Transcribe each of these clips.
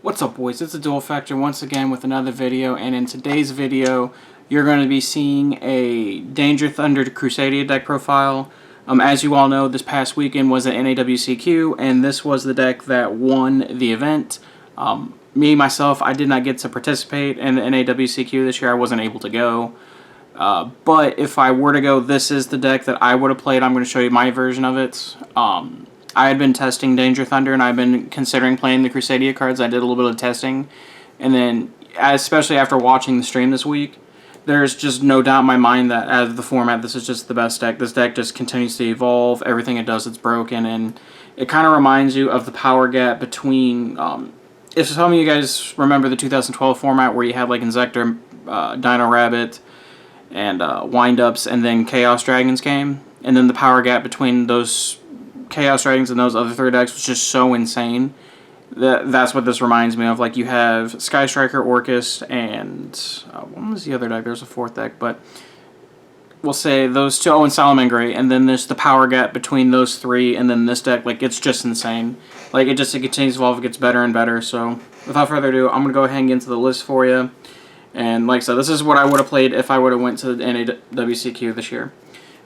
What's up, boys? It's TheDuelFactory once again with another video, and in today's video you're going to be seeing a Danger Thunder Crusadia deck profile. As you all know, this past weekend was at NAWCQ, and this was the deck that won the event. Myself, I did not get to participate in the NAWCQ this year. I wasn't able to go. But if I were to go, this is the deck that I would have played. I'm going to show you my version of it. I had been testing Danger Thunder, and I've been considering playing the Crusadia cards. I did a little bit of testing, and then, especially after watching the stream this week, there's just no doubt in my mind that out of the format, this is just the best deck. This deck just continues to evolve. Everything it does, it's broken, and it kind of reminds you of the power gap between... if some of you guys remember the 2012 format where you had like Insector, Dino Rabbit, and Wind-Ups, and then Chaos Dragons came, and then the power gap between those Chaos Dragons and those other three decks was just so insane. That's what this reminds me of. Like, you have Sky Striker, Orcus, and what was the other deck? There's a fourth deck, but we'll say those two. Oh, and Salamangreat, and then there's the power gap between those three, and then this deck. Like, it's just insane. Like, it continues to evolve. It gets better and better. So, without further ado, I'm gonna go ahead and get into the list for you. And like I said, this is what I would have played if I would have went to the NAWCQ this year.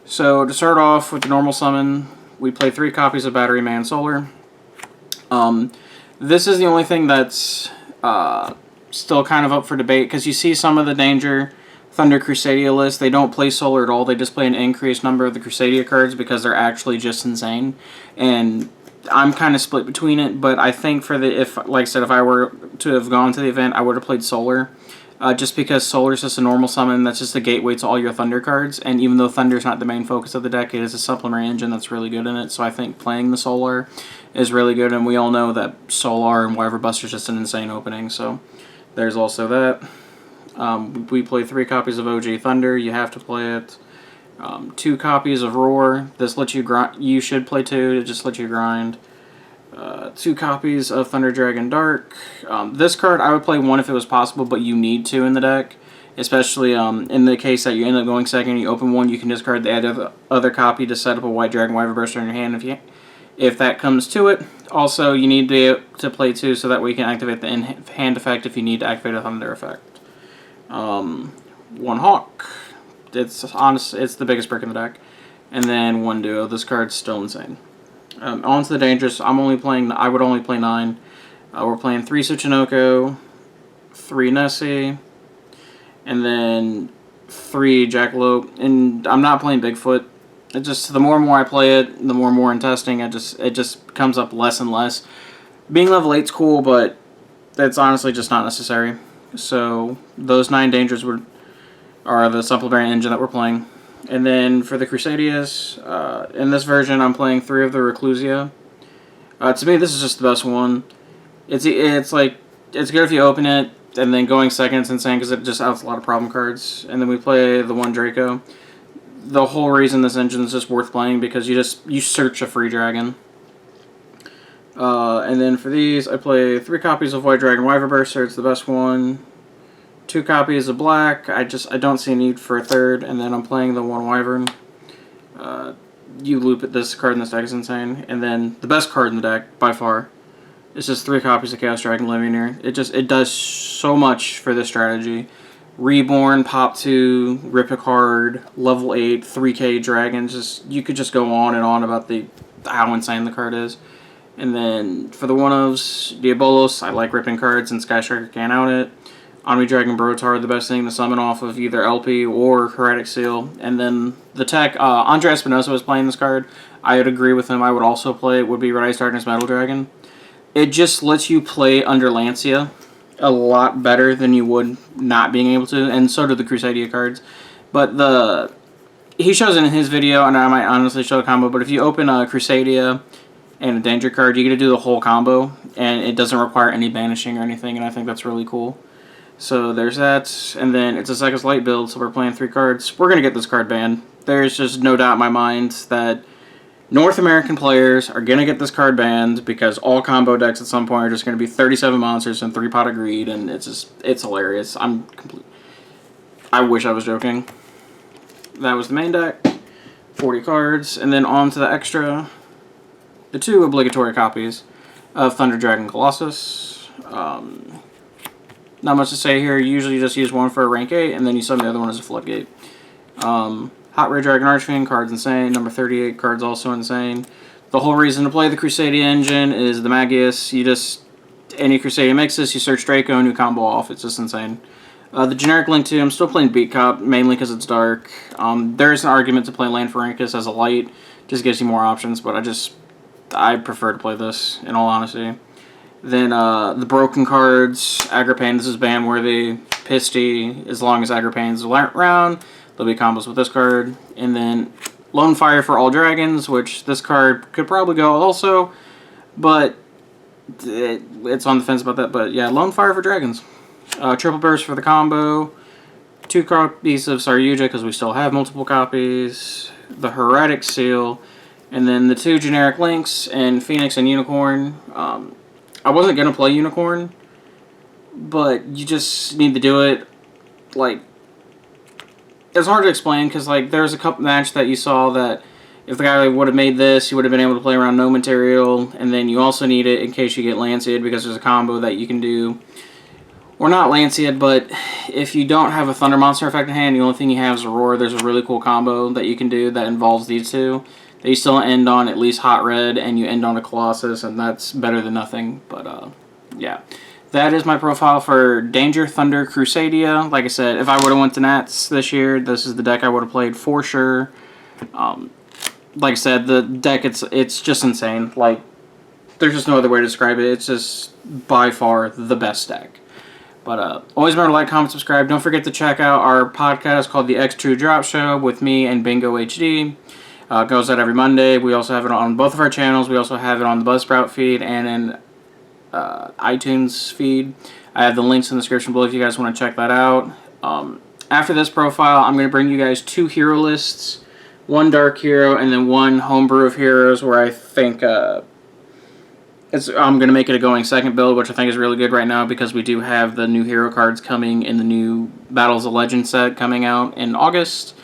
So to start off with the normal summon, we play 3 copies of Battery Man Solar. This is the only thing that's still kind of up for debate, because you see some of the Danger Thunder Crusadia lists, they don't play Solar at all. They just play an increased number of the Crusadia cards because they're actually just insane. And I'm kind of split between it, but I think for the, like I said, if I were to have gone to the event, I would have played Solar. Just because Solar is just a normal summon, that's just a gateway to all your Thunder cards, and even though Thunder is not the main focus of the deck, it is a supplementary engine that's really good in it, so I think playing the Solar is really good, and we all know that Solar and Wyver Buster is just an insane opening, so there's also that. We play 3 copies of OG Thunder, you have to play it. 2 copies of Roar, this lets you grind, you should play 2, it just lets you grind. 2 copies of Thunder Dragon Dark. This card, I would play 1 if it was possible, but you need 2 in the deck. Especially in the case that you end up going second and you open 1, you can discard the other copy to set up a White Dragon Wyver Burster in your hand if that comes to it. Also, you need to be able to play 2 so that way you can activate the in-hand effect if you need to activate a Thunder effect. 1 Hawk. It's the biggest brick in the deck. And then 1 Duo. This card's still insane. On to the Dangerous. I would only play 9. We're playing 3 Tsuchinoko, 3 Nessie, and then 3 Jackalope. And I'm not playing Bigfoot. It just, the more and more I play it, the more and more in testing, it just comes up less and less. Being level 8's cool, but that's honestly just not necessary. So those 9 Dangers are the supplementary engine that we're playing. And then for the Crusadias, in this version, I'm playing 3 of the Reclusia. To me, this is just the best one. It's good if you open it, and then going second is insane because it just outs a lot of problem cards. And then we play the 1 Draco. The whole reason this engine is just worth playing because you search a free dragon. And then for these, I play 3 copies of White Dragon Wyver Burster. It's the best one. 2 copies of Black. I don't see a need for a 3rd, and then I'm playing the 1 Wyvern. You loop at this card in this deck is insane. And then the best card in the deck, by far, is just 3 copies of Chaos Dragon Legionnaire. It does so much for this strategy. Reborn, pop 2, rip a card, level 8, 3k dragons. You could just go on and on about how insane the card is. And then for the 1-ofs, Diabolos, I like ripping cards, and Sky Striker can't out it. Omni Dragon Brotar, the best thing to summon off of either LP or Heretic Seal. And then the tech, Andre Espinosa was playing this card. I would agree with him. I would also play it, would be Red Ice Darkness Metal Dragon. It just lets you play under Lancia a lot better than you would not being able to, and so do the Crusadia cards. But he shows it in his video, and I might honestly show a combo, but if you open a Crusadia and a Danger card, you get to do the whole combo, and it doesn't require any banishing or anything, and I think that's really cool. So there's that, and then it's a Second Light build, so we're playing 3 cards. We're going to get this card banned. There's just no doubt in my mind that North American players are going to get this card banned because all combo decks at some point are just going to be 37 monsters and 3 Pot of Greed, and it's hilarious. I wish I was joking. That was the main deck, 40 cards, and then on to the extra, the 2 obligatory copies of Thunder Dragon Colossus. Not much to say here. You usually just use one for a rank 8, and then you summon the other one as a floodgate. Hot Red Dragon Archfiend, card's insane. Number 38, card's also insane. The whole reason to play the Crusadia engine is the Magius. You just, any Crusadia makes this, you search Draco and you combo off. It's just insane. The generic Link 2, I'm still playing Beat Cop, mainly because it's dark. There's an argument to play Land Ferencis as a light. Just gives you more options, but I prefer to play this, in all honesty. Then the broken cards, Agripane, this is ban worthy. Pisty, as long as Agripane's around, there'll be combos with this card. And then Lone Fire for all dragons, which this card could probably go also, but it's on the fence about that. But yeah, Lone Fire for dragons. Triple Burst for the combo. 2 copies of Saryuja because we still have multiple copies. The Heretic Seal. And then the 2 generic links and Phoenix and Unicorn. I wasn't going to play Unicorn, but you just need to do it. Like, it's hard to explain because, like, there's a couple match that you saw that if the guy would have made this, he would have been able to play around no material, and then you also need it in case you get Lanciad because there's a combo that you can do. Or not Lanciad, but if you don't have a Thunder Monster effect in hand, the only thing you have is a Roar. There's a really cool combo that you can do that involves these two. They still end on at least Hot Red, and you end on a Colossus, and that's better than nothing. But, yeah. That is my profile for Danger, Thunder, Crusadia. Like I said, if I would have went to Nats this year, this is the deck I would have played for sure. Like I said, the deck, it's just insane. Like, there's just no other way to describe it. It's just by far the best deck. But always remember to like, comment, subscribe. Don't forget to check out our podcast called The X2 Drop Show with me and Bingo HD. It goes out every Monday. We also have it on both of our channels. We also have it on the Buzzsprout feed and in iTunes feed. I have the links in the description below if you guys want to check that out. After this profile, I'm going to bring you guys 2 hero lists. 1 Dark Hero and then 1 Homebrew of Heroes where I think I'm going to make it a going second build, which I think is really good right now because we do have the new hero cards coming in the new Battles of Legend set coming out in August.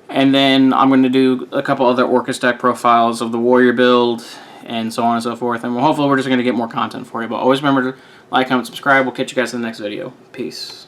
And then I'm going to do a couple other Orcus deck profiles of the Warrior build and so on and so forth. And hopefully we're just going to get more content for you. But always remember to like, comment, subscribe. We'll catch you guys in the next video. Peace.